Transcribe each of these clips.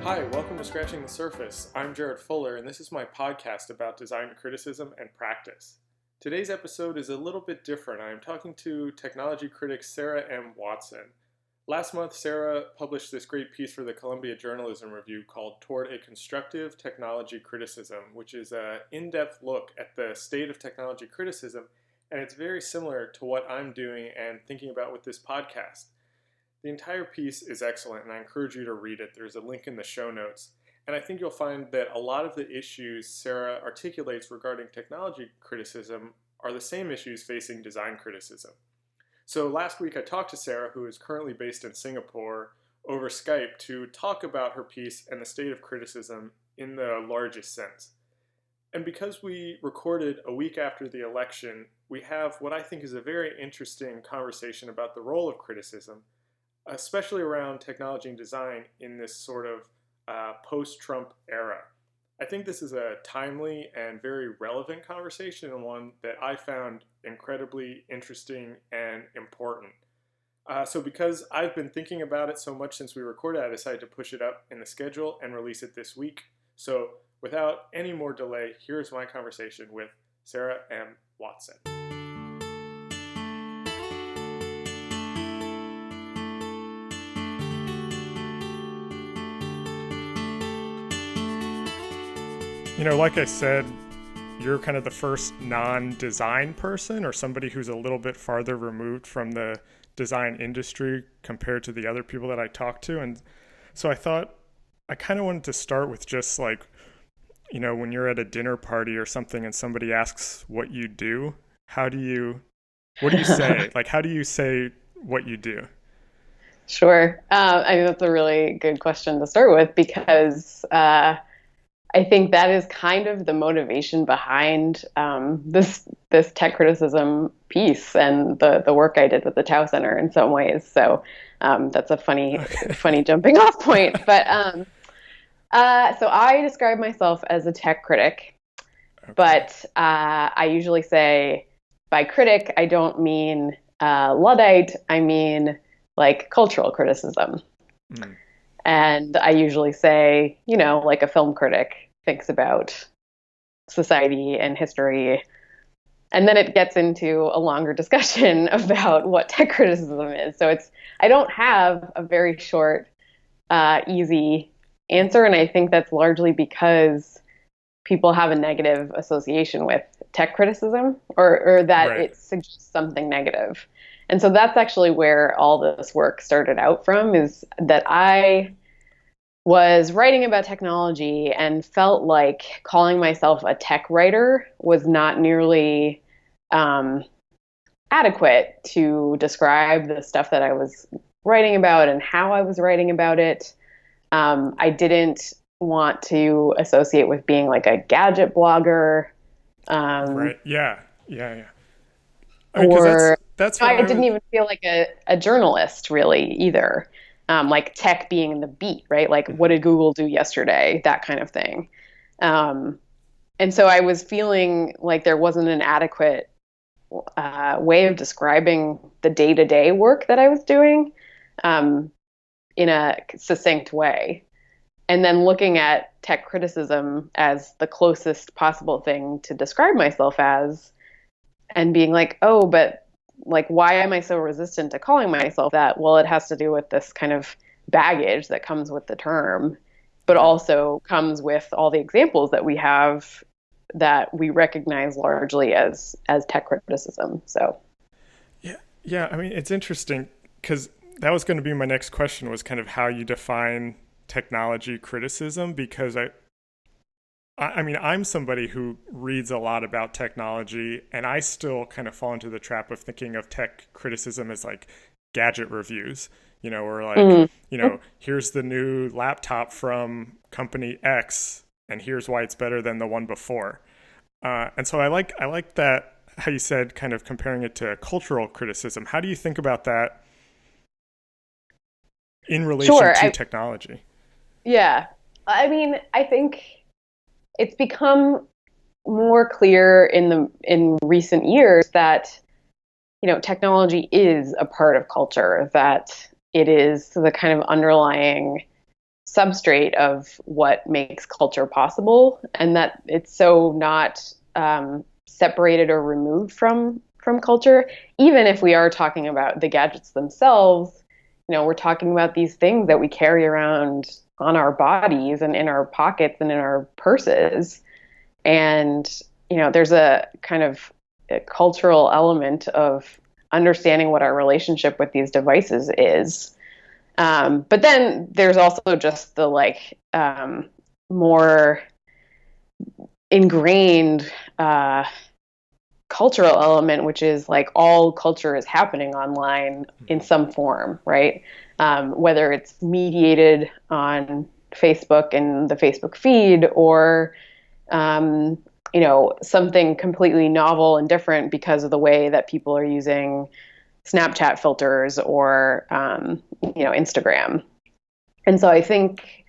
Hi, welcome to Scratching the Surface. I'm Jared Fuller, and this is my podcast about design criticism and practice. Today's episode is a little bit different. I am talking to technology critic Sara M. Watson. Last month, Sara published this great piece for the Columbia Journalism Review called Toward a Constructive Technology Criticism, which is an in-depth look at the state of technology criticism, and it's very similar to what I'm doing and thinking about with this podcast. The entire piece is excellent, and I encourage you to read it. There's a link in the show notes. And I think you'll find that a lot of the issues Sara articulates regarding technology criticism are the same issues facing design criticism. So last week I talked to Sara, who is currently based in Singapore, over Skype to talk about her piece and the state of criticism in the largest sense. And because we recorded a week after the election, we have what I think is a very interesting conversation about the role of criticism, especially around technology and design in this sort of post-Trump era. I think this is a timely and very relevant conversation, and one that I found incredibly interesting and important. So because I've been thinking about it so much since we recorded, I decided to push it up in the schedule and release it this week. So without any more delay, here's my conversation with Sara M. Watson. You know, like I said, you're kind of the first non-design person, or somebody who's a little bit farther removed from the design industry compared to the other people that I talked to. And so I thought I kind of wanted to start with just like, you know, when you're at a dinner party or something and somebody asks what you do, what do you say? Like, how do you say what you do? Sure. I mean, that's a really good question to start with because I think that is kind of the motivation behind this tech criticism piece and the work I did with the Tao Center in some ways. So that's a funny jumping off point. But so I describe myself as a tech critic, okay. But I usually say by critic, I don't mean Luddite. I mean like cultural criticism. Mm. And I usually say, you know, like a film critic thinks about society and history. And then it gets into a longer discussion about what tech criticism is. So I don't have a very short, easy answer. And I think that's largely because people have a negative association with tech criticism or that right. It suggests something negative. And so that's actually where all this work started out from, is that I was writing about technology and felt like calling myself a tech writer was not nearly adequate to describe the stuff that I was writing about and how I was writing about it. I didn't want to associate with being like a gadget blogger. Right. Yeah. I mean, or that's I didn't even feel like a journalist really either. Like tech being in the beat, right? Like what did Google do yesterday? That kind of thing. And so I was feeling like there wasn't an adequate way of describing the day-to-day work that I was doing in a succinct way. And then looking at tech criticism as the closest possible thing to describe myself as, and being like, oh, but like, why am I so resistant to calling myself that? Well, it has to do with this kind of baggage that comes with the term, but also comes with all the examples that we have that we recognize largely as tech criticism. So, yeah. I mean, it's interesting because that was going to be my next question, was kind of how you define technology criticism, because I mean, I'm somebody who reads a lot about technology, and I still kind of fall into the trap of thinking of tech criticism as like gadget reviews, you know, or like, you know, here's the new laptop from company X, and here's why it's better than the one before. And so I like that, how you said, kind of comparing it to cultural criticism. How do you think about that in relation to technology? Yeah. I mean, I think it's become more clear in recent years that, you know, technology is a part of culture, that it is the kind of underlying substrate of what makes culture possible, and that it's so not separated or removed from culture. Even if we are talking about the gadgets themselves, we're talking about these things that we carry around on our bodies and in our pockets and in our purses. And, there's a kind of a cultural element of understanding what our relationship with these devices is. But then there's also just the more ingrained cultural element, which is like all culture is happening online in some form, right? Whether it's mediated on Facebook and the Facebook feed, or something completely novel and different because of the way that people are using Snapchat filters or Instagram. And so I think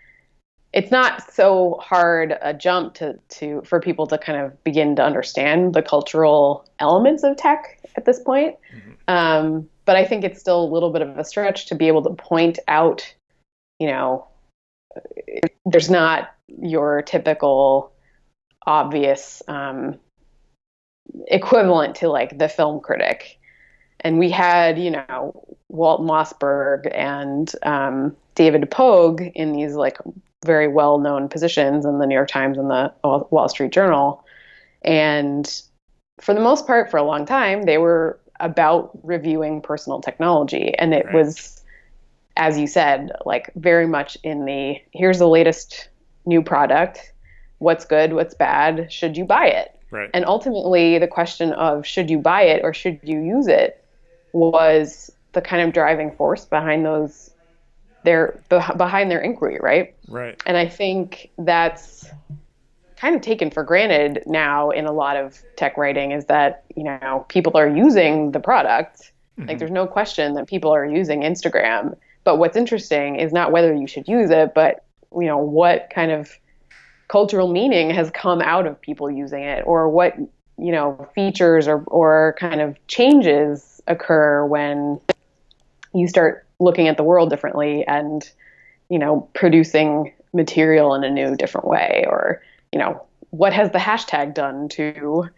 it's not so hard a jump to for people to kind of begin to understand the cultural elements of tech at this point. But I think it's still a little bit of a stretch to be able to point out, there's not your typical obvious equivalent to like the film critic. And we had, Walt Mossberg and David Pogue in these like very well-known positions in the New York Times and the Wall Street Journal. And for the most part, for a long time, they were about reviewing personal technology. And it was, as you said, like very much in the, here's the latest new product. What's good? What's bad? Should you buy it? Right. And ultimately, the question of should you buy it or should you use it was the kind of driving force behind behind their inquiry, right? Right. And I think that's kind of taken for granted now in a lot of tech writing, is that, people are using the product. Like there's no question that people are using Instagram. But what's interesting is not whether you should use it, but, what kind of cultural meaning has come out of people using it, or what, features or kind of changes occur when you start looking at the world differently and, producing material in a new, different way, or, what has the hashtag done to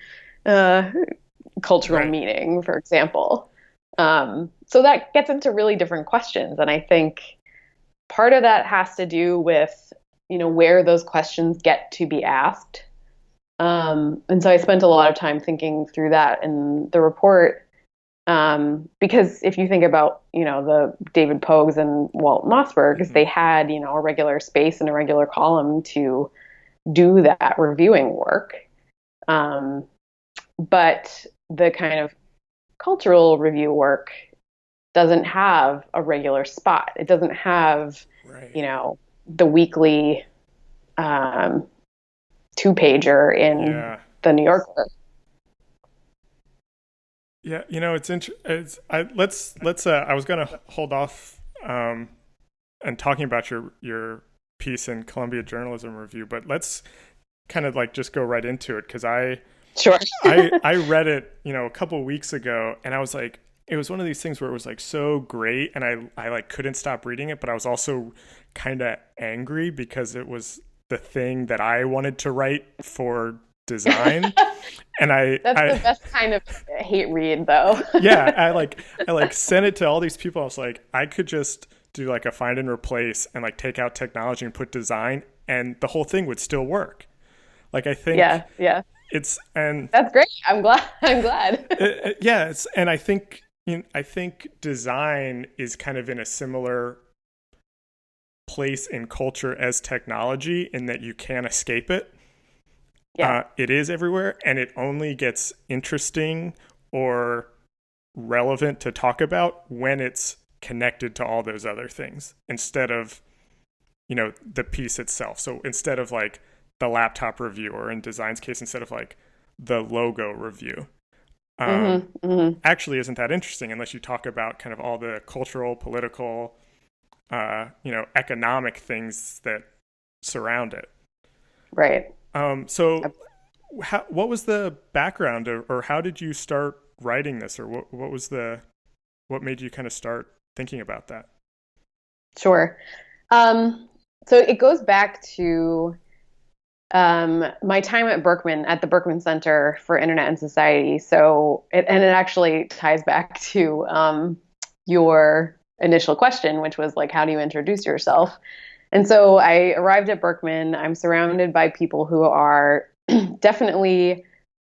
cultural meaning, for example. So that gets into really different questions. And I think part of that has to do with, where those questions get to be asked. And so I spent a lot of time thinking through that in the report. Because if you think about, the David Pogues and Walt Mossberg, they had, a regular space and a regular column to do that reviewing work. But the kind of cultural review work doesn't have a regular spot. It doesn't have, the weekly two-pager in the New Yorker. Yeah, it's interesting. I was going to hold off and talking about your piece in Columbia Journalism Review, but let's kind of like just go right into it, because I read it, a couple of weeks ago, and I was like, it was one of these things where it was like so great, and I like couldn't stop reading it, but I was also kind of angry because it was the thing that I wanted to write for design. And that's the best kind of hate read, though. Yeah, I sent it to all these people. I was like, I could just do like a find and replace and like take out technology and put design, and the whole thing would still work. Like I think and that's great. I'm glad. And I think design is kind of in a similar place in culture as technology, in that you can't escape it. It is everywhere, and it only gets interesting or relevant to talk about when it's connected to all those other things, instead of, the piece itself. So instead of like the laptop review, or in design's case, instead of like the logo review, actually isn't that interesting unless you talk about kind of all the cultural, political, economic things that surround it. Right. So what was the background, or how did you start writing this, or what made you kind of start thinking about that? Sure. So it goes back to my time at Berkman, at the Berkman Center for Internet and Society. And it actually ties back to your initial question, which was like, how do you introduce yourself? And so I arrived at Berkman. I'm surrounded by people who are definitely,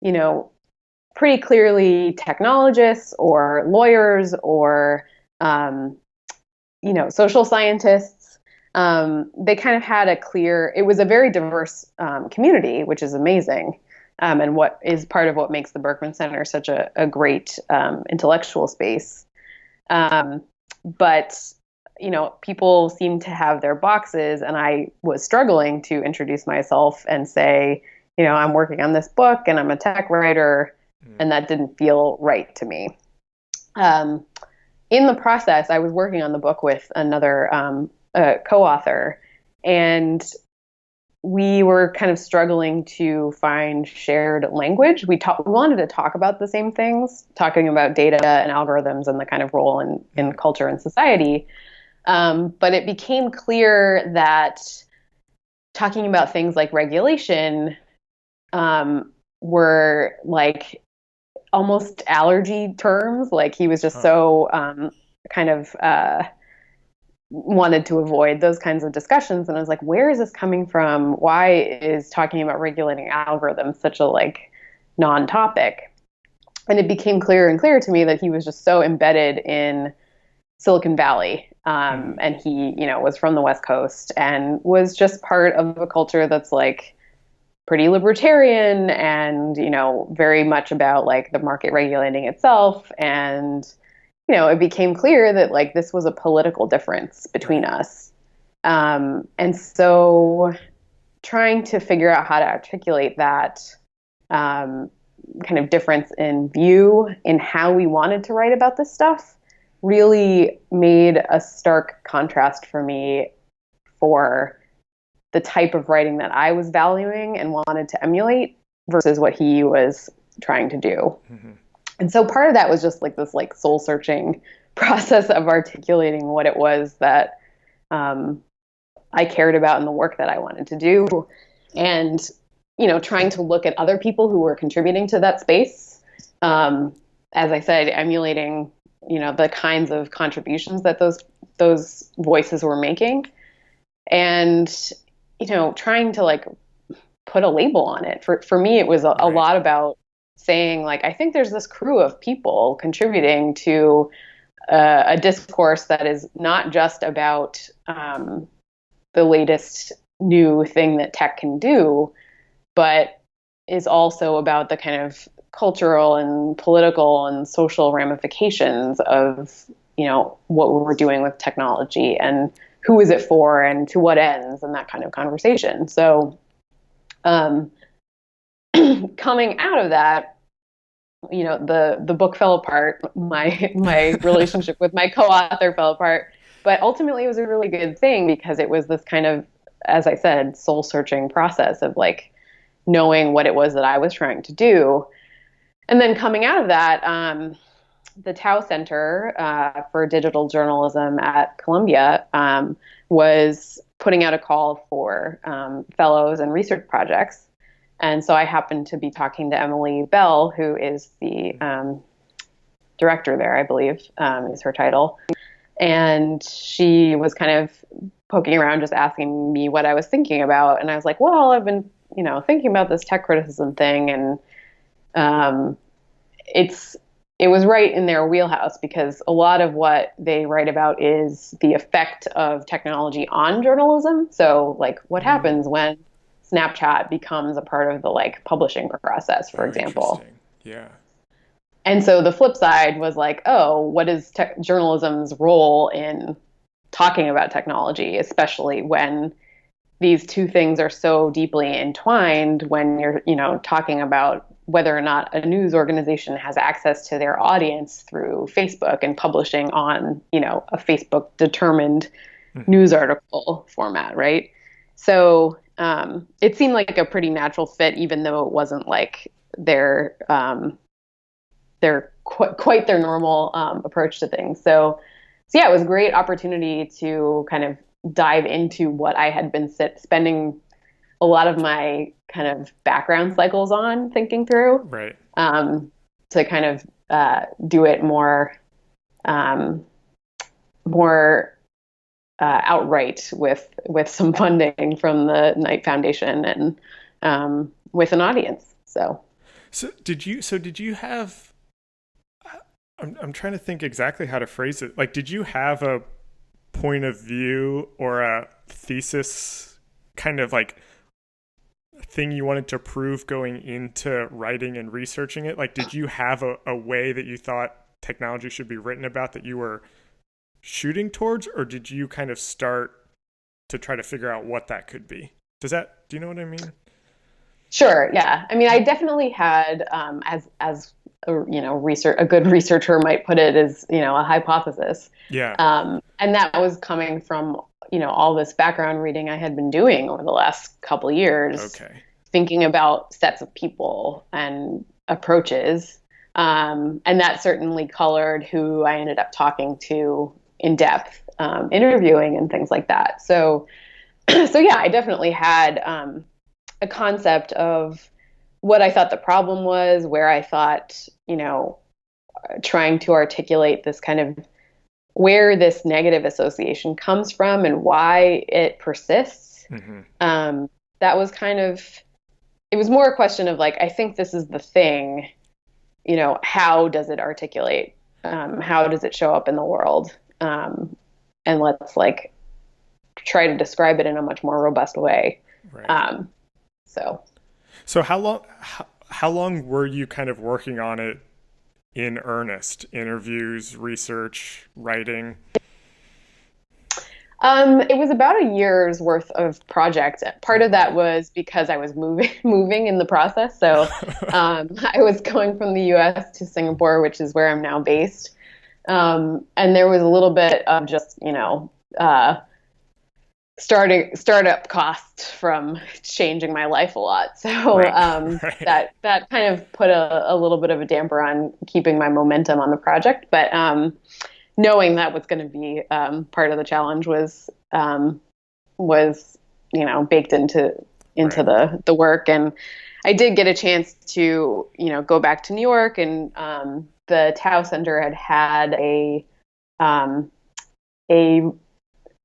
you know, pretty clearly technologists or lawyers or, um, social scientists. They kind of had it was a very diverse community, which is amazing. And what is part of what makes the Berkman Center such a great intellectual space. Um, but people seem to have their boxes, and I was struggling to introduce myself and say, I'm working on this book and I'm a tech writer, and that didn't feel right to me. Um, in the process, I was working on the book with another co-author, and we were kind of struggling to find shared language. We wanted to talk about the same things, talking about data and algorithms and the kind of role in culture and society. But it became clear that talking about things like regulation were like almost allergy terms. Like he was just so kind of wanted to avoid those kinds of discussions. And I was like, where is this coming from? Why is talking about regulating algorithms such a like non-topic? And it became clearer and clearer to me that he was just so embedded in Silicon Valley. And he, was from the West Coast and was just part of a culture that's like pretty libertarian and, very much about like the market regulating itself. And it became clear that like this was a political difference between us. And so trying to figure out how to articulate that kind of difference in view in how we wanted to write about this stuff really made a stark contrast for me for the type of writing that I was valuing and wanted to emulate versus what he was trying to do. Mm-hmm. And so part of that was just like this like soul searching process of articulating what it was that I cared about in the work that I wanted to do. And, trying to look at other people who were contributing to that space. As I said, emulating, the kinds of contributions that those voices were making. And, trying to like put a label on it. For me, it was a lot about saying like, I think there's this crew of people contributing to a discourse that is not just about the latest new thing that tech can do, but is also about the kind of cultural and political and social ramifications of, what we're doing with technology and who is it for and to what ends and that kind of conversation. So coming out of that, the book fell apart. My relationship with my co-author fell apart. But ultimately, it was a really good thing because it was this kind of, as I said, soul-searching process of like knowing what it was that I was trying to do. And then coming out of that, the Tao Center for Digital Journalism at Columbia was putting out a call for fellows and research projects. And so I happened to be talking to Emily Bell, who is the director there, I believe, is her title. And she was kind of poking around, just asking me what I was thinking about. And I was like, well, I've been, thinking about this tech criticism thing. And it was right in their wheelhouse because a lot of what they write about is the effect of technology on journalism. So like what happens when Snapchat becomes a part of the like publishing process, for example. Yeah. And so the flip side was like, oh, what is journalism's role in talking about technology, especially when these two things are so deeply entwined when you're, talking about whether or not a news organization has access to their audience through Facebook and publishing on, a Facebook determined news article format, right? So it seemed like a pretty natural fit, even though it wasn't like their quite their normal approach to things. So yeah, it was a great opportunity to kind of dive into what I had been spending a lot of my kind of background cycles on thinking through, Right. to kind of do it um, more outright with some funding from the Knight Foundation and with an audience. So did you have? I'm trying to think exactly how to phrase it. Like, did you have a point of view or a thesis kind of like thing you wanted to prove going into writing and researching it? Like, did you have a way that you thought technology should be written about that you were shooting towards, or did you kind of start to try to figure out what that could be? Do you know what I mean? Sure, yeah. I mean, I definitely had, as a good researcher might put it, is a hypothesis, Yeah. and that was coming from all this background reading I had been doing over the last couple of years, Okay. thinking about sets of people and approaches, and that certainly colored who I ended up talking to in depth, interviewing and things like that. So, so yeah, I definitely had a concept of what I thought the problem was, where I thought, trying to articulate this kind of where this negative association comes from and why it persists. Mm-hmm. That was it was more a question of like, I think this is the thing, how does it articulate? How does it show up in the world? And let's like try to describe it in a much more robust way. Right. So So how long were you kind of working on it in earnest? Interviews, research, writing? It was about a year's worth of project. Part of that was because I was moving in the process. So I was going from the U.S. to Singapore, which is where I'm now based. And there was a little bit of just, startup costs from changing my life a lot. So Right. that kind of put a little bit of a damper on keeping my momentum on the project. But knowing that was going to be part of the challenge was baked into Right. the work. And I did get a chance to go back to New York, and the Tao Center had a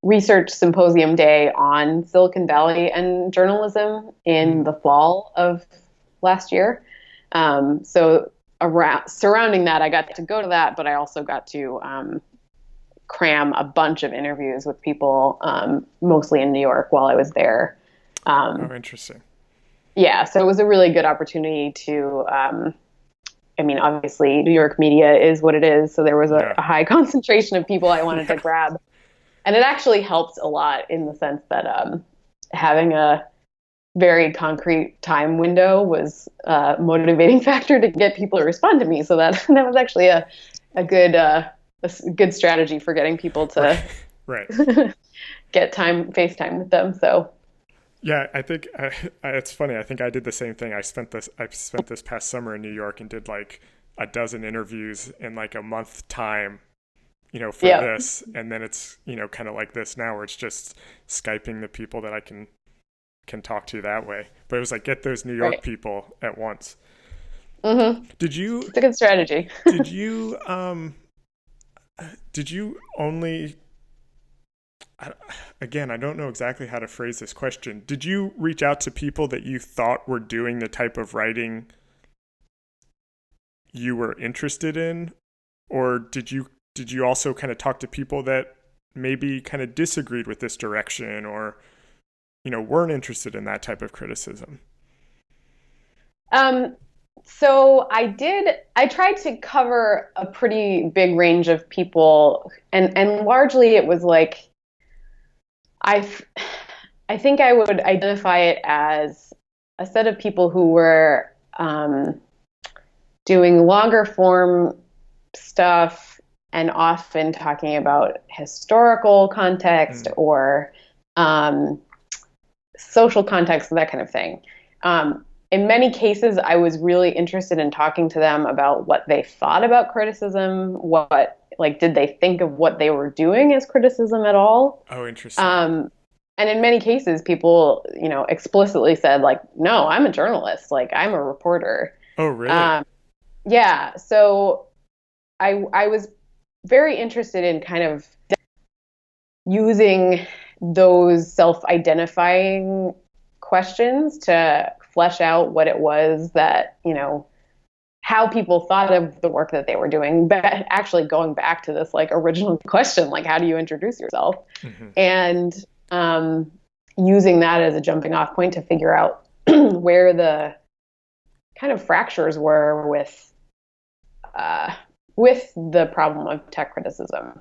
research symposium day on Silicon Valley and journalism in the fall of last year. So surrounding that, I got to go to that, but I also got to cram a bunch of interviews with people, mostly in New York while I was there. Oh, interesting. Yeah, so it was a really good opportunity to, I mean, obviously New York media is what it is. So there was Yeah. a high concentration of people I wanted to Yeah. grab. And it actually helped a lot in the sense that having a very concrete time window was a motivating factor to get people to respond to me. So that was actually a good strategy for getting people to Right. get FaceTime with them. So Yeah, I think it's funny. I think I did the same thing. I spent this past summer in New York and did like a dozen interviews in like a month time, for yeah, this. And then it's, kind of like this now where it's just Skyping the people that I can talk to that way. But it was like, get those New York right. people at once. Mm-hmm. Did you, It's a good strategy. did you, did you only, again, I don't know exactly how to phrase this question. Did you reach out to people that you thought were doing the type of writing you were interested in? Or did you also kind of talk to people that maybe kind of disagreed with this direction, or weren't interested in that type of criticism? So I tried to cover a pretty big range of people, and largely it was like, I I think I would identify it as a set of people who were doing longer form stuff and often talking about historical context or social context, that kind of thing. In many cases, I was really interested in talking to them about what they thought about criticism, what like, did they think of what they were doing as criticism at all? Oh, interesting. And in many cases, people, explicitly said, like, no, I'm a journalist, like, I'm a reporter. Oh, really? Um, yeah. So I was very interested in kind of using those self-identifying questions to flesh out what it was that, how people thought of the work that they were doing, but actually going back to this like original question, like, how do you introduce yourself? Mm-hmm. And using that as a jumping off point to figure out where the kind of fractures were with the problem of tech criticism.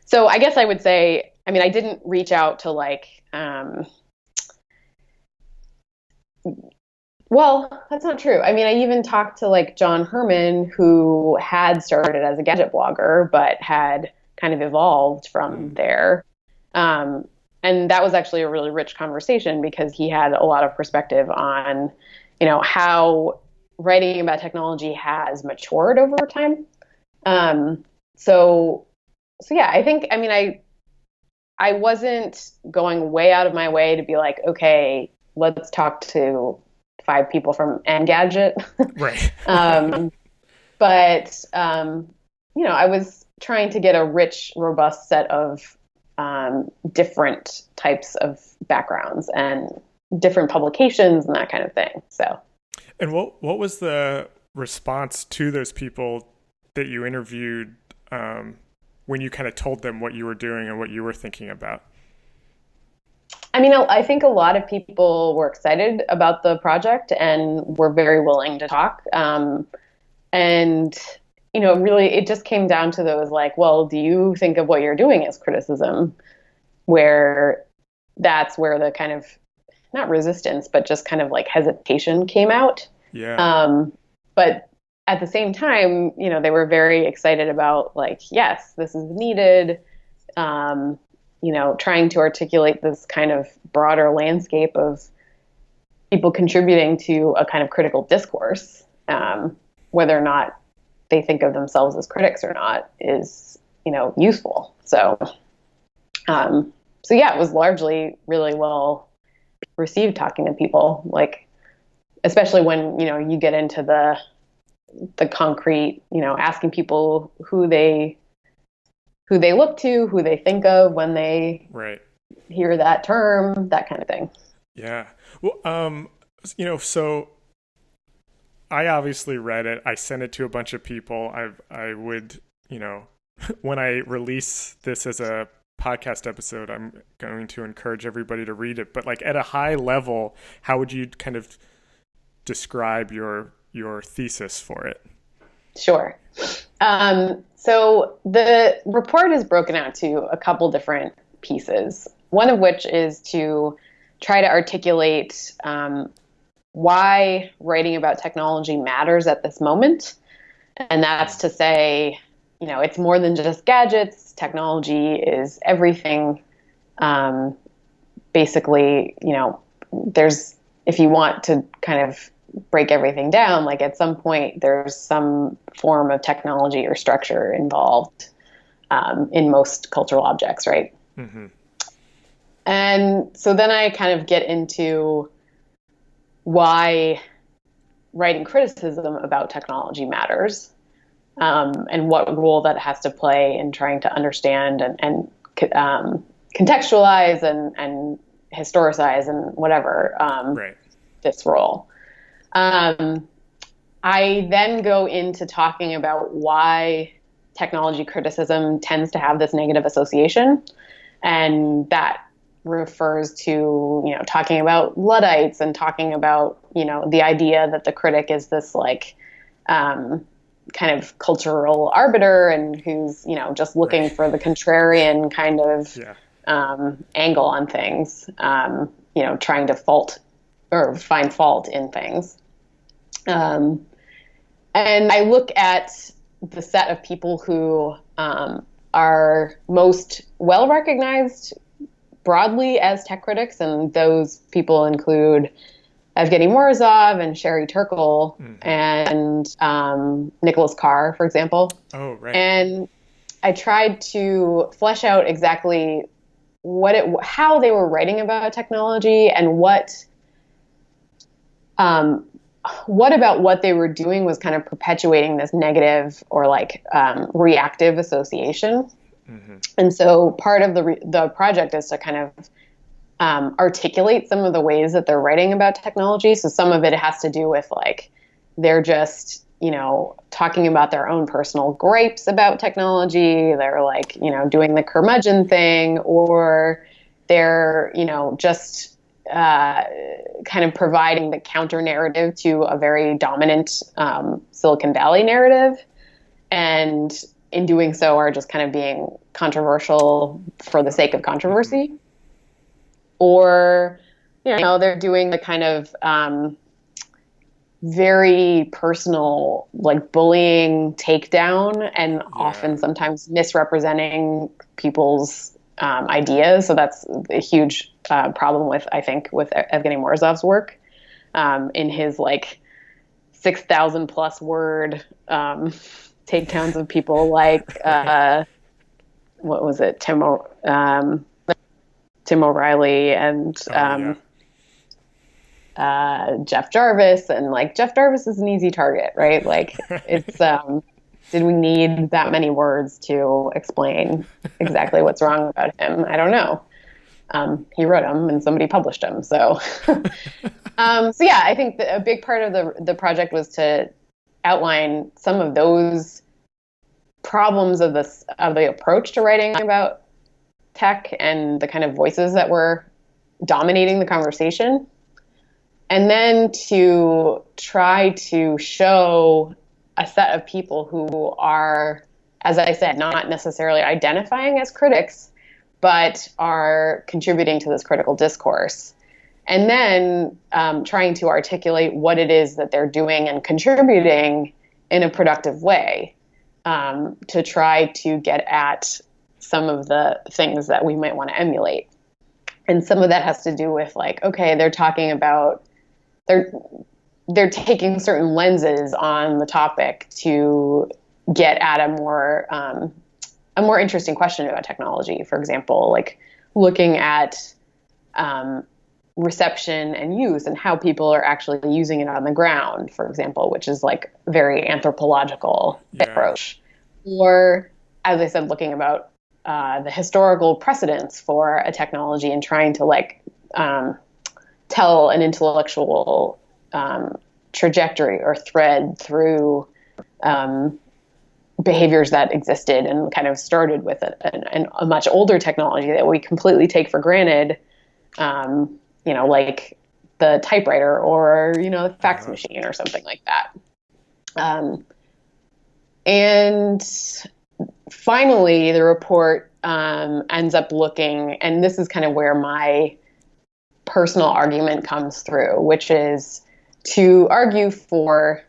So I guess I would say, I mean, I didn't reach out to well, that's not true. I mean, I even talked to like John Herman, who had started as a gadget blogger, but had kind of evolved from there. And that was actually a really rich conversation because he had a lot of perspective on, how writing about technology has matured over time. So yeah, I think, I mean, I wasn't going way out of my way to be like, okay, let's talk to 5 people from Engadget. Right. But I was trying to get a rich, robust set of different types of backgrounds and different publications and that kind of thing. So. And what was the response to those people that you interviewed when you kind of told them what you were doing and what you were thinking about? I mean, I think a lot of people were excited about the project and were very willing to talk. And, really, it just came down to those like, well, do you think of what you're doing as criticism? Where that's where the kind of, not resistance, but just kind of like hesitation came out. Yeah. But at the same time, they were very excited about like, yes, this is needed. Trying to articulate this kind of broader landscape of people contributing to a kind of critical discourse, whether or not they think of themselves as critics or not is, useful. So yeah, it was largely really well received talking to people, like, especially when, you get into the concrete, asking people who they look to, who they think of when they hear that term, that kind of thing. Yeah. Well, so I obviously read it. I sent it to a bunch of people. I would, when I release this as a podcast episode, I'm going to encourage everybody to read it. But like at a high level, how would you kind of describe your thesis for it? Sure. So the report is broken out to a couple different pieces, one of which is to try to articulate why writing about technology matters at this moment. And that's to say, it's more than just gadgets. Technology is everything. Basically, if you want to kind of break everything down, like at some point there's some form of technology or structure involved in most cultural objects, right? Mm-hmm. And so then I kind of get into why writing criticism about technology matters, and what role that has to play in trying to understand and contextualize and historicize and whatever this role. I then go into talking about why technology criticism tends to have this negative association, and that refers to, talking about Luddites and talking about, the idea that the critic is this like kind of cultural arbiter and who's, just looking for the contrarian kind of angle on things, trying to fault or find fault in things. And I look at the set of people who are most well recognized broadly as tech critics, and those people include Evgeny Morozov and Sherry Turkle Mm-hmm. and Nicholas Carr, for example. Oh, right. And I tried to flesh out exactly how they were writing about technology and um, what about what they were doing was kind of perpetuating this negative or like reactive association. Mm-hmm. And so part of the project is to kind of articulate some of the ways that they're writing about technology. So some of it has to do with like they're just, talking about their own personal gripes about technology. They're like, doing the curmudgeon thing, or they're, just kind of providing the counter narrative to a very dominant Silicon Valley narrative. And in doing so are just kind of being controversial for the sake of controversy. Mm-hmm. Or, they're doing the kind of very personal, like bullying takedown and often sometimes misrepresenting people's ideas. So that's a huge problem with Evgeny Morozov's work in his like 6,000 plus word takedowns of people like, what was it? Tim O'Reilly and Jeff Jarvis, and like Jeff Jarvis is an easy target, right? Like it's did we need that many words to explain exactly what's wrong about him? I don't know. He wrote them and somebody published them. So yeah, I think a big part of the project was to outline some of those problems of the approach to writing about tech and the kind of voices that were dominating the conversation. And then to try to show a set of people who are, as I said, not necessarily identifying as critics, but are contributing to this critical discourse. And then trying to articulate what it is that they're doing and contributing in a productive way to try to get at some of the things that we might want to emulate. And some of that has to do with like, okay, they're talking about, they're taking certain lenses on the topic to get at a more interesting question about technology. For example, like looking at reception and use and how people are actually using it on the ground, for example, which is like very anthropological approach. Or, as I said, looking about the historical precedents for a technology and trying to like tell an intellectual trajectory or thread through behaviors that existed and kind of started with a much older technology that we completely take for granted, like the typewriter or, the fax machine or something like that. And finally, the report ends up looking, and this is kind of where my personal argument comes through, which is to argue for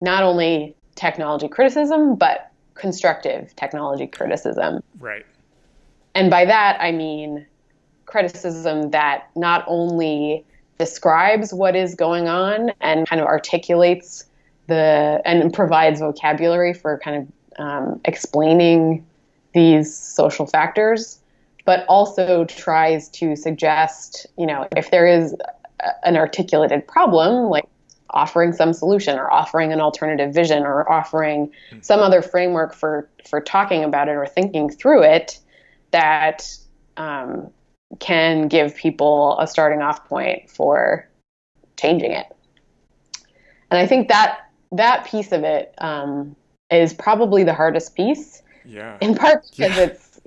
not only technology criticism, but constructive technology criticism. Right. And by that, I mean criticism that not only describes what is going on and kind of articulates and provides vocabulary for kind of explaining these social factors, but also tries to suggest, if there is an articulated problem, like offering some solution or offering an alternative vision or offering some other framework for talking about it or thinking through it that can give people a starting off point for changing it. And I think that piece of it is probably the hardest piece. Yeah. In part because it's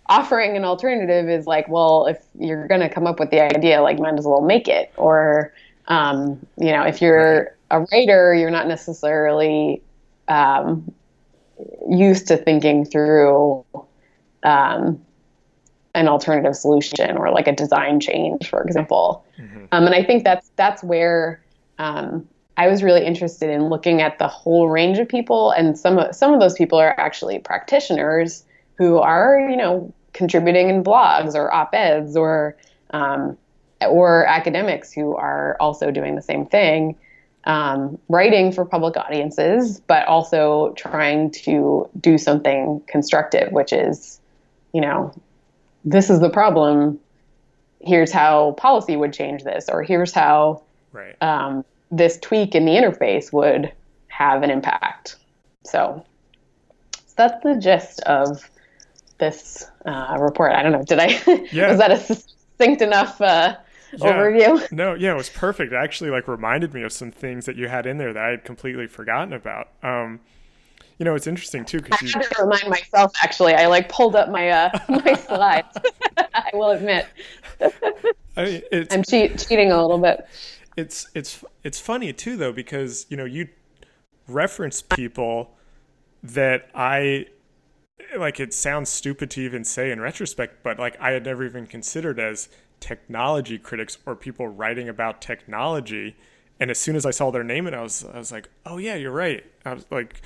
offering an alternative is like, well, if you're going to come up with the idea, like, might as well make it. Or, if you're a writer, you're not necessarily used to thinking through an alternative solution or like a design change, for example. Mm-hmm. And I think that's where I was really interested in looking at the whole range of people, and some of those people are actually practitioners who are, contributing in blogs or op-eds or or academics who are also doing the same thing, writing for public audiences, but also trying to do something constructive, which is, this is the problem. Here's how policy would change this, or here's how Right. This tweak in the interface would have an impact. So that's the gist of this report. I don't know. Did I? Yeah. Was that a succinct enough overview? No, yeah, it was perfect. It actually reminded me of some things that you had in there that I had completely forgotten about. It's interesting too because I had to remind myself. Actually, I pulled up my my slides. I will admit, I'm cheating a little bit. It's funny too though because you reference people that I like. It sounds stupid to even say in retrospect, but I had never even considered as technology critics or people writing about technology. And as soon as I saw their name, and I was like, oh yeah, you're right. I was like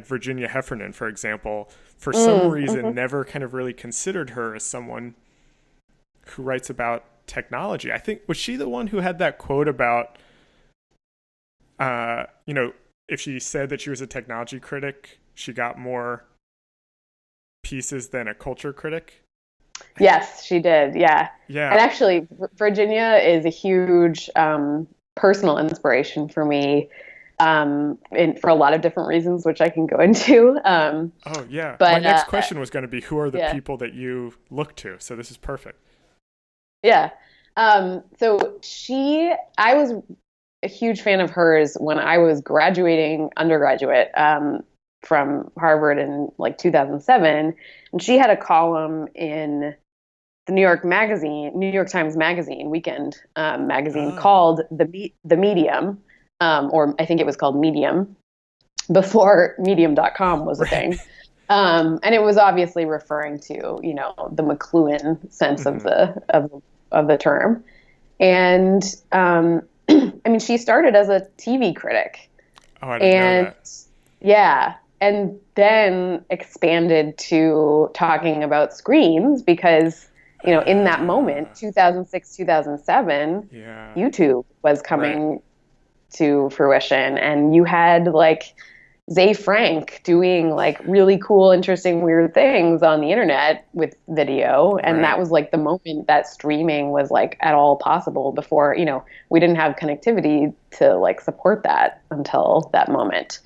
Virginia Heffernan, for example, for some reason, never kind of really considered her as someone who writes about technology. I think, was she the one who had that quote about, if she said that she was a technology critic, she got more pieces than a culture critic? Yes, she did. Yeah. Yeah. And actually, Virginia is a huge personal inspiration for me, for a lot of different reasons, which I can go into. Oh, yeah. But, my next question was going to be, who are the people that you look to? So this is perfect. Yeah. So I was a huge fan of hers when I was graduating undergraduate from Harvard in 2007. And she had a column in the New York Times Magazine weekend magazine called The Medium, or I think it was called Medium, before Medium.com was a thing. And it was obviously referring to, the McLuhan sense of the term. And I mean, she started as a TV critic. Oh, I didn't know that. Yeah. And then expanded to talking about screens because, in that moment, 2006, 2007, YouTube was coming to fruition. And you had Zay Frank doing really cool, interesting, weird things on the internet with video. And that was the moment that streaming was at all possible before, we didn't have connectivity to support that until that moment.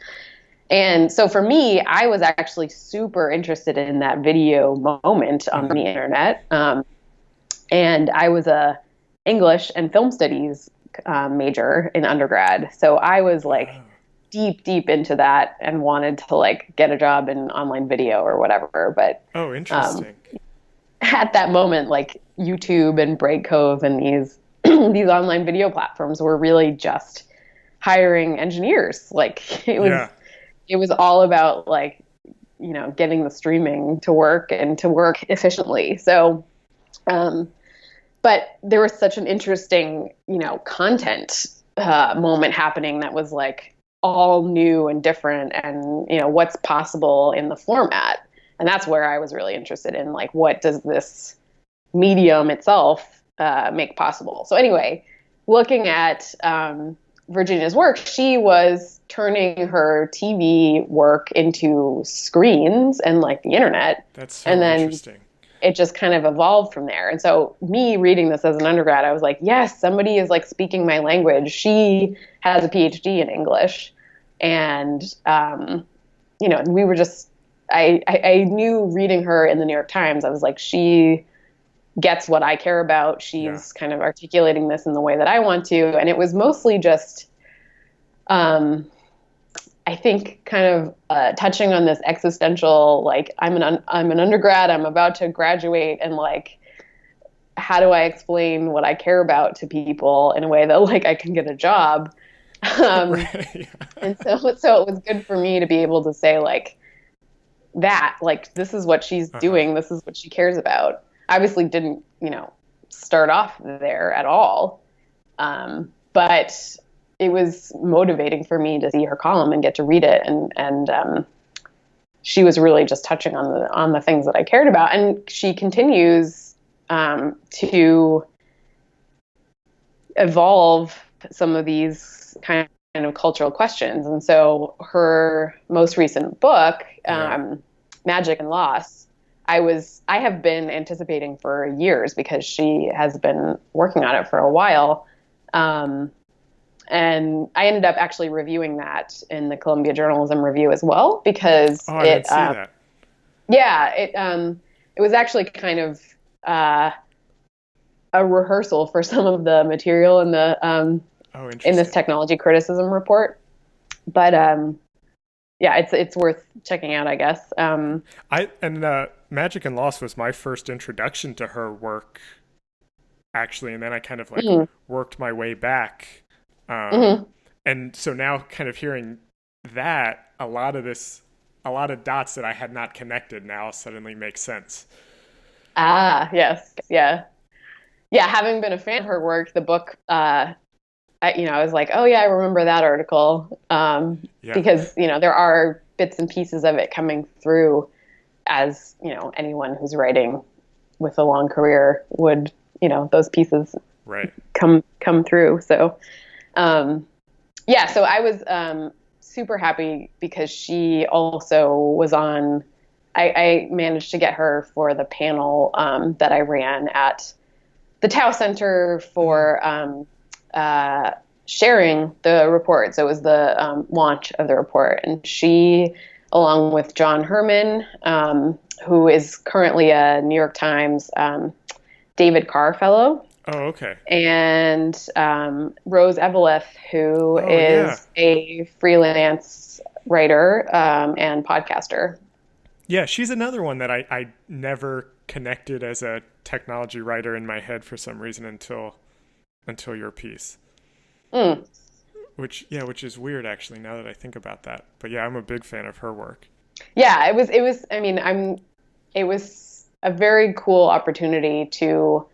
And so for me, I was actually super interested in that video moment on the internet. And I was a English and film studies major in undergrad. So I was deep into that and wanted to get a job in online video or whatever. But interesting. At that moment, YouTube and Breakcove and these these online video platforms were really just hiring engineers. It was all about getting the streaming to work and to work efficiently. So, but there was such an interesting, content moment happening that was all new and different, and what's possible in the format. And that's where I was really interested in what does this medium itself make possible. So anyway, looking at Virginia's work, she was turning her TV work into screens and the internet. That's so and then interesting. It just kind of evolved from there. And so me reading this as an undergrad, I was like, yes, somebody is speaking my language. She has a PhD in English. And, we were just, I knew reading her in the New York Times, I was like, she gets what I care about. She's kind of articulating this in the way that I want to. And it was mostly just, I think kind of touching on this existential, I'm an undergrad, I'm about to graduate, and how do I explain what I care about to people in a way that I can get a job? And so it was good for me to be able to say this is what she's doing, this is what she cares about. Obviously didn't, start off there at all. But it was motivating for me to see her column and get to read it. And she was really just touching on the things that I cared about. And she continues to evolve some of these kind of cultural questions. And so her most recent book, Magic and Loss, I have been anticipating for years because she has been working on it for a while. And I ended up actually reviewing that in the Columbia Journalism Review as well because I didn't see that. Yeah, it was actually kind of a rehearsal for some of the material in the in this technology criticism report. But yeah, it's worth checking out, I guess. Magic and Loss was my first introduction to her work, actually, and then I kind of worked my way back. And so now, kind of hearing that, a lot of dots that I had not connected now suddenly make sense. Ah, yes, yeah. Having been a fan of her work, the book, I was like, oh yeah, I remember that article, because there are bits and pieces of it coming through, as anyone who's writing with a long career would, those pieces come through. So, so I was super happy because she also was on. I managed to get her for the panel that I ran at the Tao Center for sharing the report. So it was the launch of the report. And she, along with John Herman, who is currently a New York Times David Carr Fellow. Oh, okay. And Rose Eveleth, who is a freelance writer and podcaster. Yeah, she's another one that I never connected as a technology writer in my head for some reason until your piece. Which is weird actually now that I think about that. But yeah, I'm a big fan of her work. Yeah, it was I mean, it was a very cool opportunity to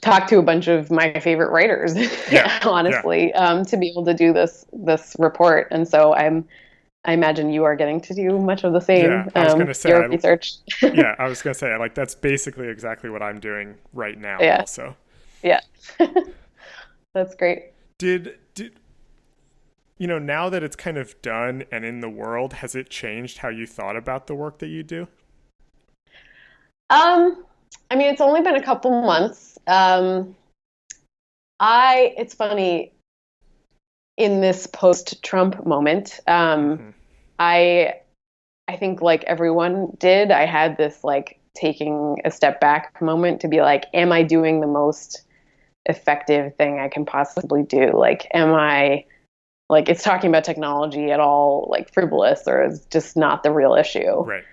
talk to a bunch of my favorite writers, honestly, to be able to do this report. And so I imagine you are getting to do much of the same. Yeah, I was going to say your research. I was going to say that's basically exactly what I'm doing right now. Yeah. Also. Yeah. That's great. Did now that it's kind of done and in the world, has it changed how you thought about the work that you do? I mean, it's only been a couple months. It's funny. In this post-Trump moment, I think like everyone did, I had this like taking a step back moment to be like, am I doing the most effective thing I can possibly do? Like, am I like, it's talking about technology at all like frivolous or is just not the real issue? Right.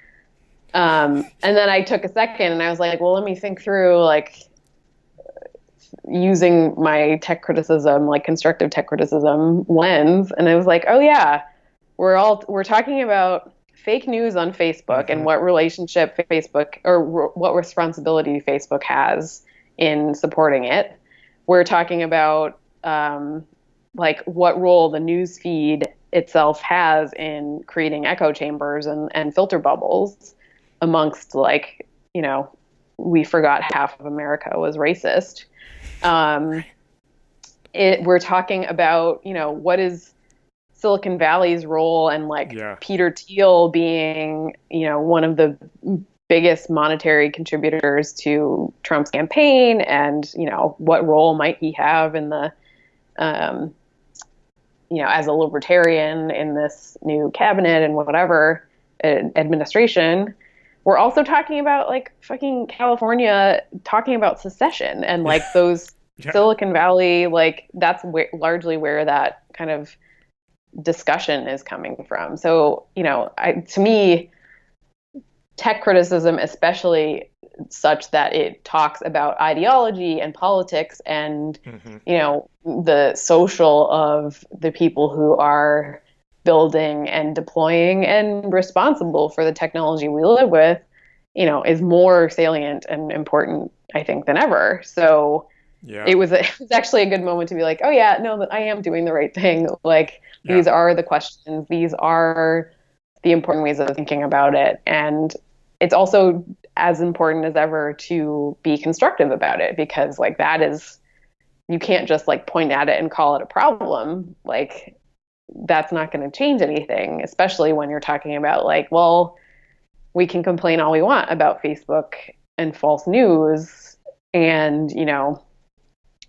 And then I took a second and I was like, well, let me think through like using my tech criticism, like constructive tech criticism lens. And I was like, oh yeah, we're talking about fake news on Facebook and what relationship Facebook or what responsibility Facebook has in supporting it. We're talking about like what role the news feed itself has in creating echo chambers and filter bubbles amongst like, we forgot half of America was racist. We're talking about, what is Silicon Valley's role and like Peter Thiel being, one of the biggest monetary contributors to Trump's campaign and, what role might he have in the, as a libertarian in this new cabinet and whatever administration. We're also talking about like fucking California talking about secession and like those Silicon Valley, like that's largely where that kind of discussion is coming from. So, to me, tech criticism, especially such that it talks about ideology and politics and, the social of the people who are building and deploying and responsible for the technology we live with, is more salient and important, I think, than ever. So it was actually a good moment to be like, oh yeah, no, I am doing the right thing. Like these are the questions. These are the important ways of thinking about it. And it's also, as important as ever to be constructive about it, because like that is, you can't just like point at it and call it a problem. Like that's not going to change anything, especially when you're talking about like, well, we can complain all we want about Facebook and false news, and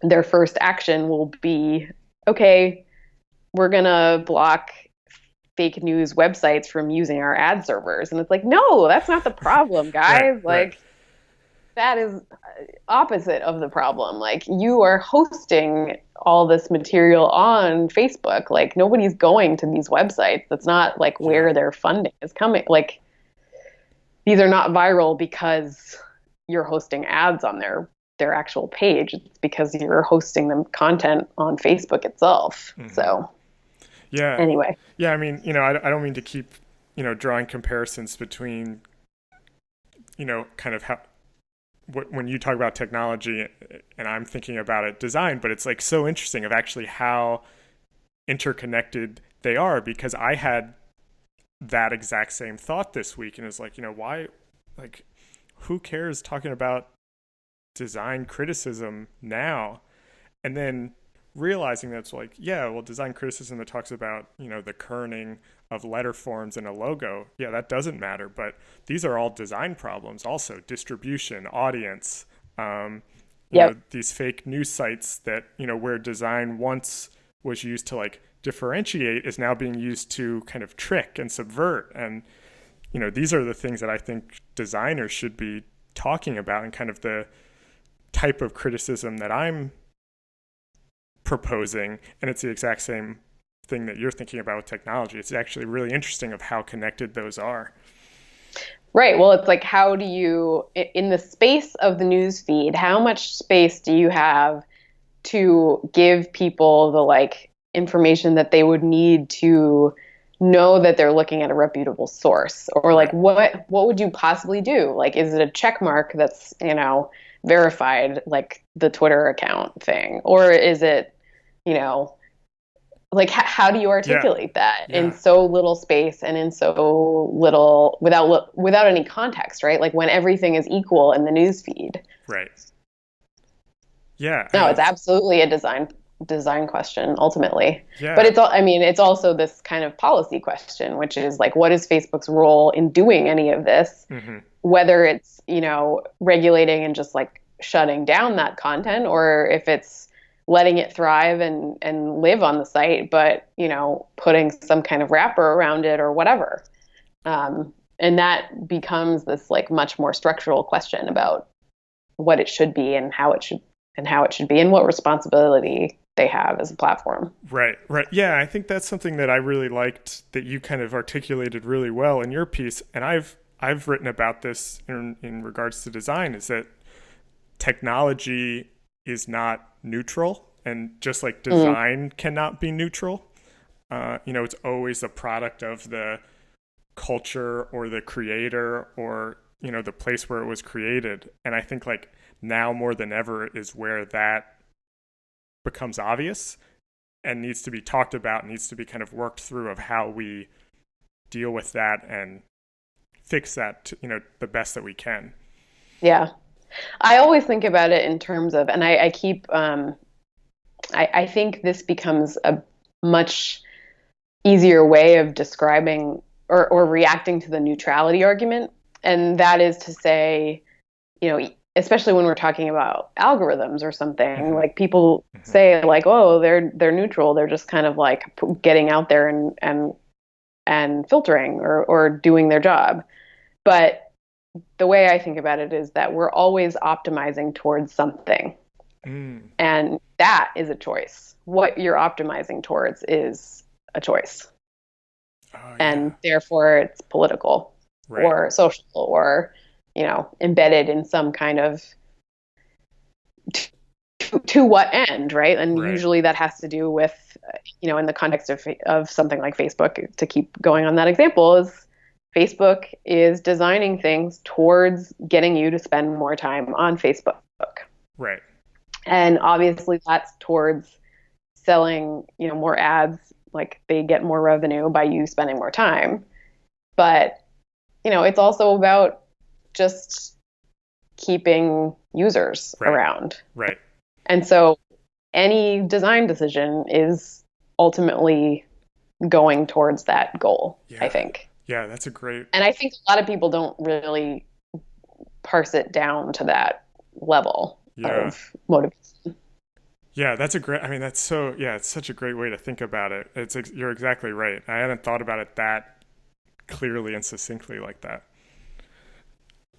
their first action will be, okay, we're going to block fake news websites from using our ad servers. And it's like, no, that's not the problem, guys. Right. That is opposite of the problem. Like, you are hosting all this material on Facebook. Like, nobody's going to these websites. That's not like where their funding is coming. Like, these are not viral because you're hosting ads on their actual page. It's because you're hosting them content on Facebook itself. Mm-hmm. So yeah. Anyway. Yeah, I mean, I don't mean to keep, drawing comparisons between, kind of how when you talk about technology and I'm thinking about it design, but it's like so interesting of actually how interconnected they are, because I had that exact same thought this week, and it's like, why, like, who cares talking about design criticism now? And then realizing that's like, yeah, well, design criticism that talks about, the kerning of letter forms in a logo, yeah, that doesn't matter. But these are all design problems also: distribution, audience, these fake news sites that, where design once was used to like differentiate is now being used to kind of trick and subvert. And, these are the things that I think designers should be talking about, and kind of the type of criticism that I'm proposing. And it's the exact same thing that you're thinking about with technology. It's actually really interesting of how connected those are. Right. Well, it's like, how do you, in the space of the news feed, how much space do you have to give people the like information that they would need to know that they're looking at a reputable source? Or like, what would you possibly do? Like, is it a check mark that's, verified, like the Twitter account thing? Or is it, like, how do you articulate that in so little space and in so little, without any context, right? Like, when everything is equal in the news feed. Right. Yeah. No, it's absolutely a design question ultimately. Yeah. But it's also this kind of policy question, which is like, what is Facebook's role in doing any of this? Mm-hmm. Whether it's, regulating and just like shutting down that content, or if it's letting it thrive and live on the site, but, putting some kind of wrapper around it or whatever. And that becomes this like much more structural question about what it should be and how it should be, and what responsibility they have as a platform. Right. Yeah, I think that's something that I really liked that you kind of articulated really well in your piece. And I've written about this in regards to design, is that technology is not neutral, and just like design cannot be neutral. It's always a product of the culture or the creator or, the place where it was created. And I think like now more than ever is where that becomes obvious and needs to be talked about, needs to be kind of worked through of how we deal with that and fix that to, the best that we can. Yeah. I always think about it in terms of, and I keep, I think this becomes a much easier way of describing or reacting to the neutrality argument. And that is to say, especially when we're talking about algorithms or something, like people say like, oh, they're neutral. They're just kind of like getting out there and filtering or doing their job. But the way I think about it is that we're always optimizing towards something. And that is a choice. What you're optimizing towards is a choice. And therefore it's political or social or, embedded in some kind of to what end, right? And usually that has to do with, in the context of something like Facebook, to keep going on that example, is Facebook is designing things towards getting you to spend more time on Facebook. Right. And obviously that's towards selling, more ads, like they get more revenue by you spending more time. But, it's also about just keeping users around. Right. And so any design decision is ultimately going towards that goal, I think. Yeah, that's a great. And I think a lot of people don't really parse it down to that level of motivation. Yeah, that's a great. I mean, that's so. Yeah, it's such a great way to think about it. You're exactly right. I hadn't thought about it that clearly and succinctly like that.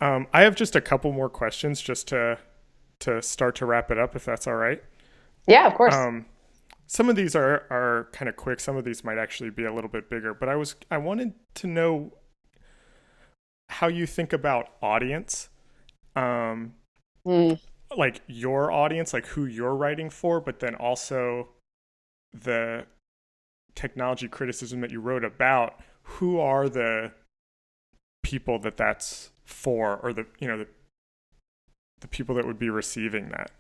I have just a couple more questions just to start to wrap it up, if that's all right. Yeah, of course. Some of these are kind of quick. Some of these might actually be a little bit bigger. But I wanted to know how you think about audience, like your audience, like who you're writing for, but then also the technology criticism that you wrote about. Who are the people that's for, or the people that would be receiving that?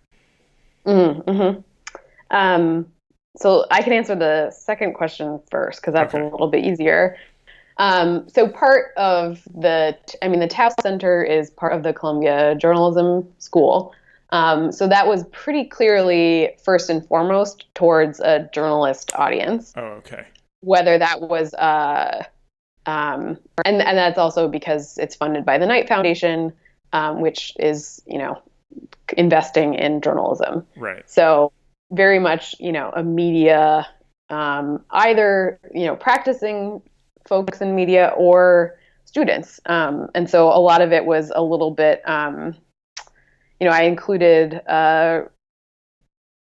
Mm-hmm. So I can answer the second question first because that's a little bit easier. So part of the Taft Center is part of the Columbia Journalism School. So that was pretty clearly first and foremost towards a journalist audience. Oh, okay. Whether that was, and that's also because it's funded by the Knight Foundation, which is, investing in journalism. Right. So very much, a media, either, practicing folks in media or students. And so a lot of it was a little bit, I included an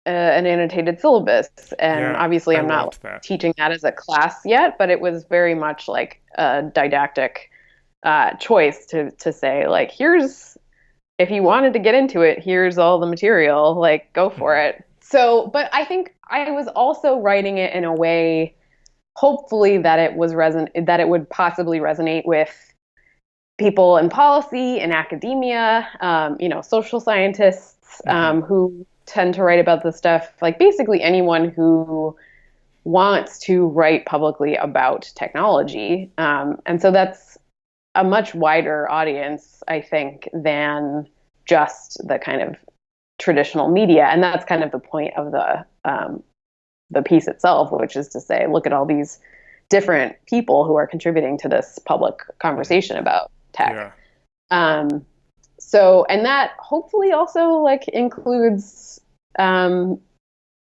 annotated syllabus, and obviously I'm not teaching that as a class yet, but it was very much like a didactic choice to say, like, if you wanted to get into it, here's all the material, like, go for it. So, but I think I was also writing it in a way, hopefully, that it would possibly resonate with people in policy and academia, social scientists, who tend to write about this stuff, like basically anyone who wants to write publicly about technology. And so that's a much wider audience, I think, than just the kind of traditional media. And that's kind of the point of the piece itself, which is to say, look at all these different people who are contributing to this public conversation about tech. Yeah. So, and that hopefully also like includes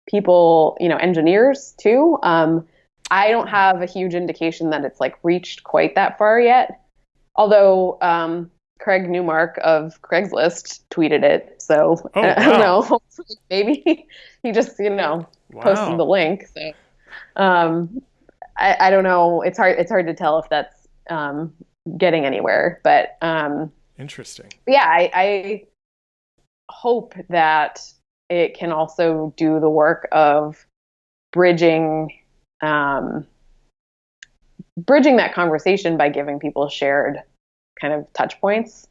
people, engineers too. I don't have a huge indication that it's like reached quite that far yet. Although Craig Newmark of Craigslist tweeted it, so I don't know. Hopefully, maybe he just posted the link. So I don't know. It's hard to tell if that's getting anywhere, but interesting. Yeah, I hope that it can also do the work of bridging that conversation by giving people shared kind of touch points.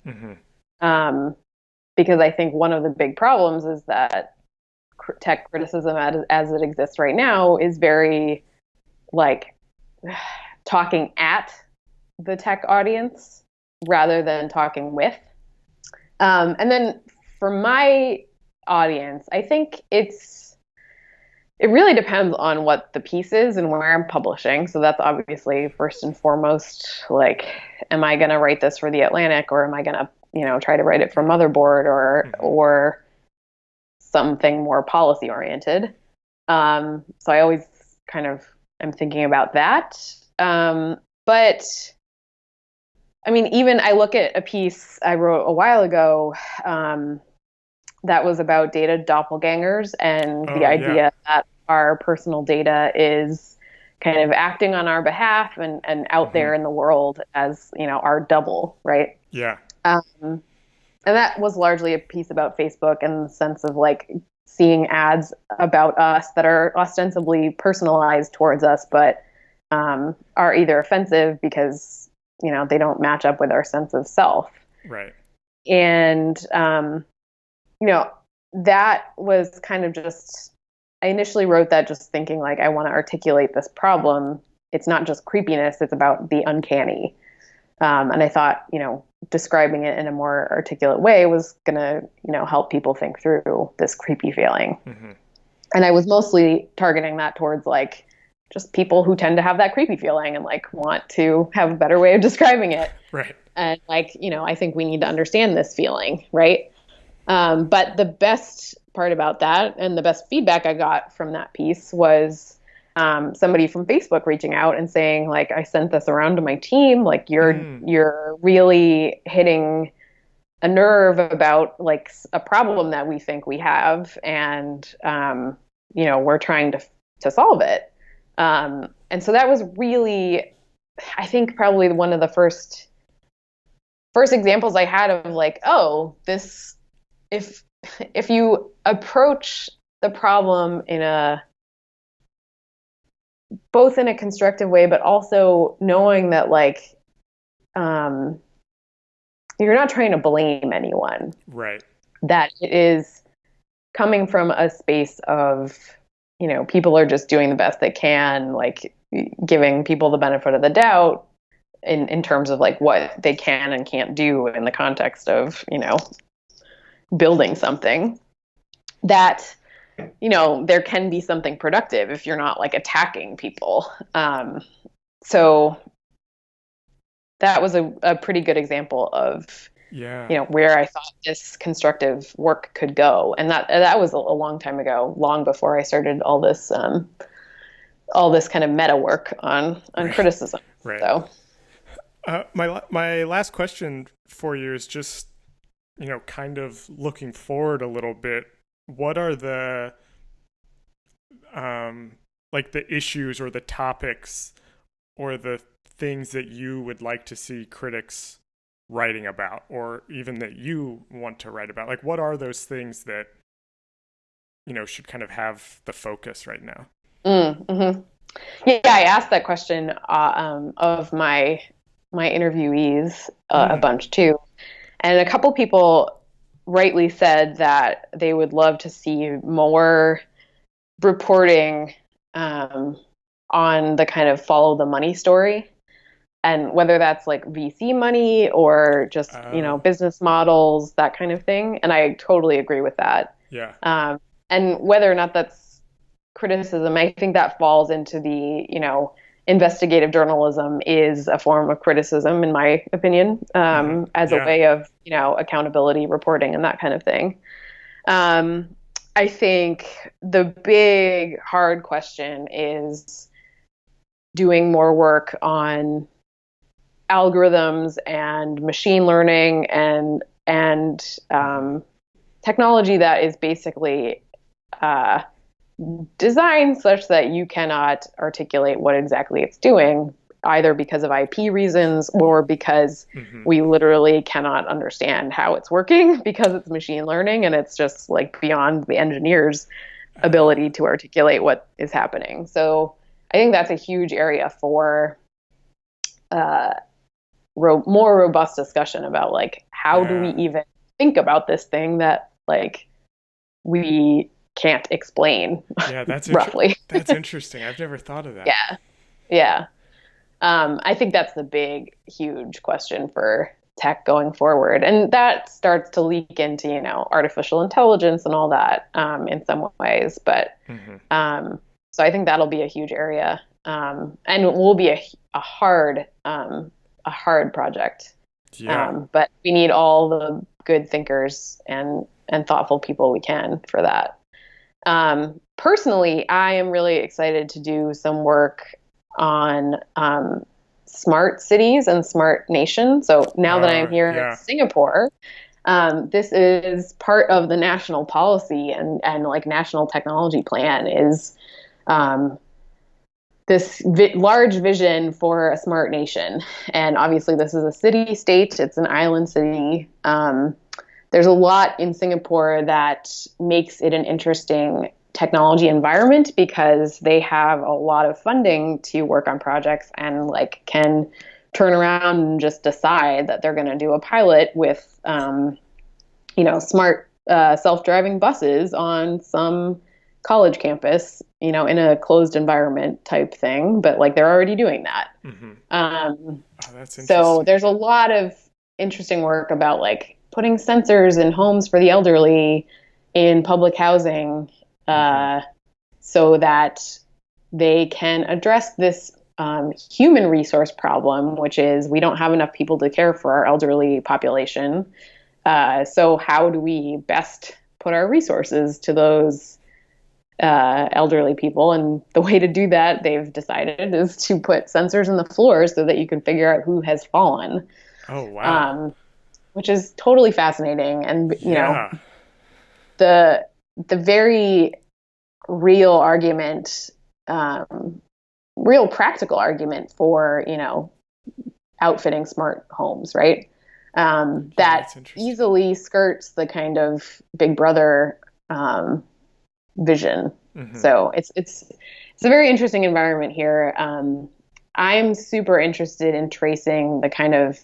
Because I think one of the big problems is that tech criticism as it exists right now is very like talking at the tech audience rather than talking with. And then for my audience, I think it really depends on what the piece is and where I'm publishing. So that's obviously first and foremost, like, am I going to write this for The Atlantic, or am I going to, try to write it for Motherboard or something more policy oriented? So I always kind of am thinking about that. But I mean, even I look at a piece I wrote a while ago that was about data doppelgangers and the idea that our personal data is kind of acting on our behalf and out there in the world as, our double, right? Yeah. And that was largely a piece about Facebook and the sense of like seeing ads about us that are ostensibly personalized towards us, but are either offensive because, they don't match up with our sense of self. Right. And, that was kind of just, I initially wrote that just thinking like, I want to articulate this problem. It's not just creepiness, it's about the uncanny. And I thought, describing it in a more articulate way was going to, help people think through this creepy feeling. Mm-hmm. And I was mostly targeting that towards like just people who tend to have that creepy feeling and like want to have a better way of describing it. Right. And like, I think we need to understand this feeling, right? But the best part about that and the best feedback I got from that piece was somebody from Facebook reaching out and saying, like, I sent this around to my team. Like, you're really hitting a nerve about like a problem that we think we have, and we're trying to solve it. And so that was really, I think, probably one of the first examples I had of like, oh, this, if you approach the problem both in a constructive way, but also knowing that like, you're not trying to blame anyone. Right. That it is coming from a space of, people are just doing the best they can, like giving people the benefit of the doubt in terms of like what they can and can't do in the context of, building something, that, there can be something productive if you're not like attacking people. So that was a pretty good example of, where I thought this constructive work could go. And that was a long time ago, long before I started all this kind of meta work on criticism. Right. So my last question for you is just, kind of looking forward a little bit. What are the like the issues or the topics or the things that you would like to see critics writing about, or even that you want to write about? Like, what are those things that, should kind of have the focus right now? Mm-hmm. Yeah, I asked that question of my interviewees a bunch too. And a couple people rightly said that they would love to see more reporting on the kind of follow the money story, and whether that's like VC money or just business models, that kind of thing. And I totally agree with that. Yeah. And whether or not that's criticism, I think that falls into the investigative journalism is a form of criticism, in my opinion, as a way of accountability reporting and that kind of thing. I think the big hard question is doing more work on algorithms and machine learning and technology that is basically designed such that you cannot articulate what exactly it's doing, either because of IP reasons or because we literally cannot understand how it's working because it's machine learning and it's just like beyond the engineer's ability to articulate what is happening. So I think that's a huge area for more robust discussion about like, how do we even think about this thing that like we can't explain? Yeah, that's roughly. That's interesting. I've never thought of that. Yeah. I think that's the big, huge question for tech going forward, and that starts to leak into artificial intelligence and all that in some ways. But so I think that'll be a huge area, and it will be a hard project. But we need all the good thinkers and thoughtful people we can for that. Personally, I am really excited to do some work on smart cities and smart nations. So now that I'm here in Singapore, this is part of the national policy and like national technology plan is this large vision for a smart nation. And obviously this is a city state. It's an island city. There's a lot in Singapore that makes it an interesting technology environment because they have a lot of funding to work on projects and like can turn around and just decide that they're going to do a pilot with, smart self-driving buses on some, college campus, in a closed environment type thing, but like they're already doing that. Mm-hmm. Oh, that's So interesting. there's a lot of interesting work about like putting sensors in homes for the elderly in public housing, Mm-hmm. so that they can address this human resource problem, which is we don't have enough people to care for our elderly population. So how do we best put our resources to those elderly people? And the way to do that, they've decided, is to put sensors in the floors so that you can figure out who has fallen, Oh, wow. um, which is totally fascinating. And Yeah. the the very real argument, um, real practical argument for outfitting smart homes, right? Yeah, That that's interesting. easily skirts the kind of Big Brother vision. Mm-hmm. So it's a very interesting environment here. I'm super interested in tracing the kind of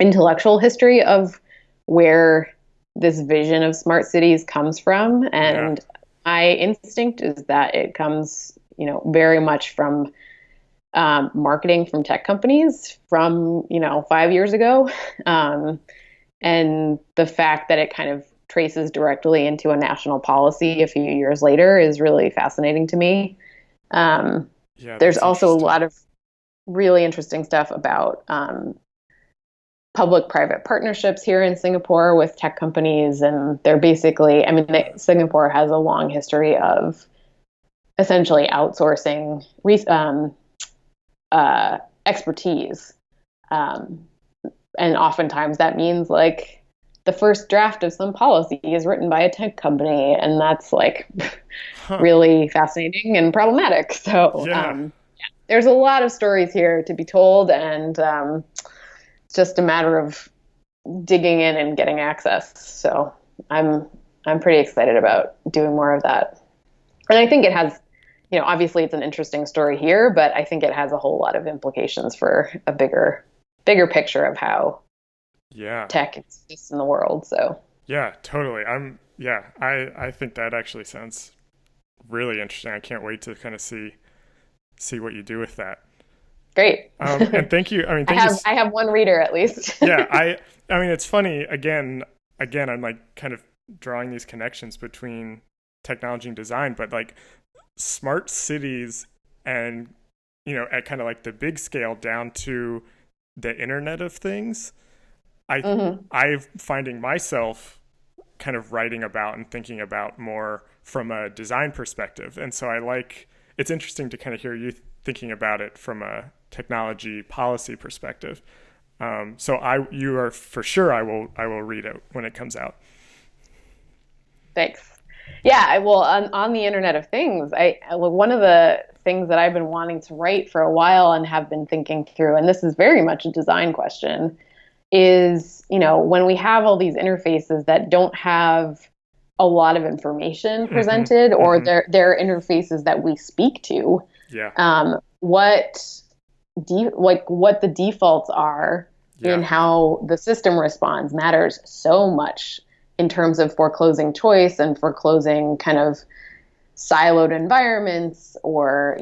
intellectual history of where this vision of smart cities comes from, Yeah. and my instinct is that it comes, very much from marketing from tech companies from 5 years ago, um, and the fact that it kind of traces directly into a national policy a few years later is really fascinating to me. Um, Yeah, there's that's also a interesting. lot of really interesting stuff about public-private partnerships here in Singapore with tech companies, and they're basically, I mean, Singapore has a long history of essentially outsourcing expertise. Um, and oftentimes that means like the first draft of some policy is written by a tech company, and that's like Huh. really fascinating and problematic. So Yeah. there's a lot of stories here to be told, and it's just a matter of digging in and getting access. So I'm I'm pretty excited about doing more of that. And I think it has, obviously it's an interesting story here, but I think it has a whole lot of implications for a bigger picture of how Yeah. tech exists in the world. So Yeah, totally. I think that actually sounds really interesting. I can't wait to kind of see what you do with that. great. And thank you. I mean, I thank you. have I have one reader at least. Yeah, I mean, it's funny again, I'm like kind of drawing these connections between technology and design, but like smart cities and at kind of like the big scale down to the Internet of Things. I hmm I'm finding myself kind of writing about and thinking about more from a design perspective. And so it's interesting to kind of hear you thinking about it from a technology policy perspective. So you are for sure, I will read it when it comes out. Thanks. Yeah, well, on the Internet of Things, one of the things that I've been wanting to write for a while and have been thinking through, and this is very much a design question, is, when we have all these interfaces that don't have a lot of information Mm-hmm. presented, or Mm-hmm. they're interfaces that we speak to, Yeah. what what the defaults are in Yeah. how the system responds matters so much in terms of foreclosing choice and foreclosing kind of siloed environments, or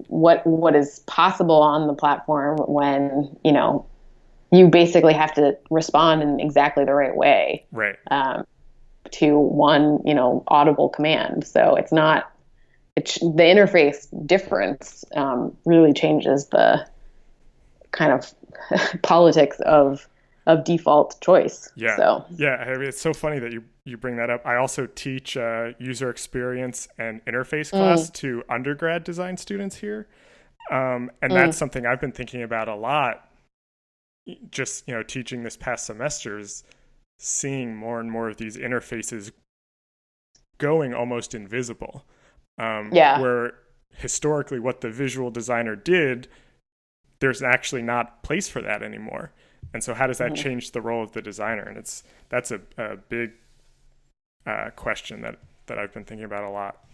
what is possible on the platform when you basically have to respond in exactly the right way, Right. to one audible command. So it's not the interface difference really changes the kind of politics of default choice. Yeah. So Yeah. I mean, it's so funny that you bring that up. I also teach user experience and interface class mm, to undergrad design students here. And that's mm, something I've been thinking about a lot. Just teaching this past semester is seeing more and more of these interfaces going almost invisible. yeah. Where historically, what the visual designer did, there's actually not place for that anymore. And so, how does that Mhm. change the role of the designer? And that's a big question that I've been thinking about a lot.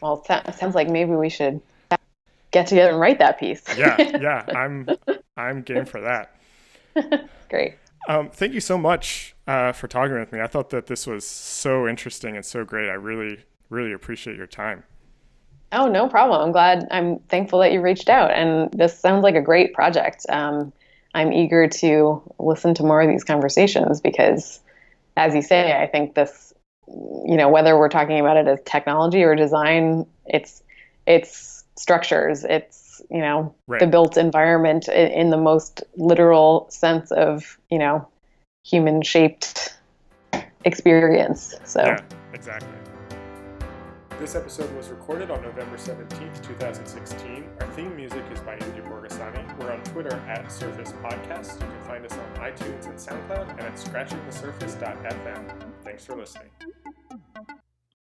Well, it sounds like maybe we should get together and write that piece. Yeah, yeah, I'm game for that. Great. Thank you so much for talking with me. I thought that this was so interesting and so great. I really, really appreciate your time. Oh, no problem. I'm thankful that you reached out. And this sounds like a great project. I'm eager to listen to more of these conversations because, as you say, I think this, whether we're talking about it as technology or design, it's structures, the Right. built environment in the most literal sense of, human shaped experience. So. Yeah, exactly. This episode was recorded on November 17th, 2016. Our theme music is by Indy Borgasani. We're on Twitter at Surface Podcast. You can find us on iTunes and SoundCloud and at scratchingthesurface.fm. Thanks for listening.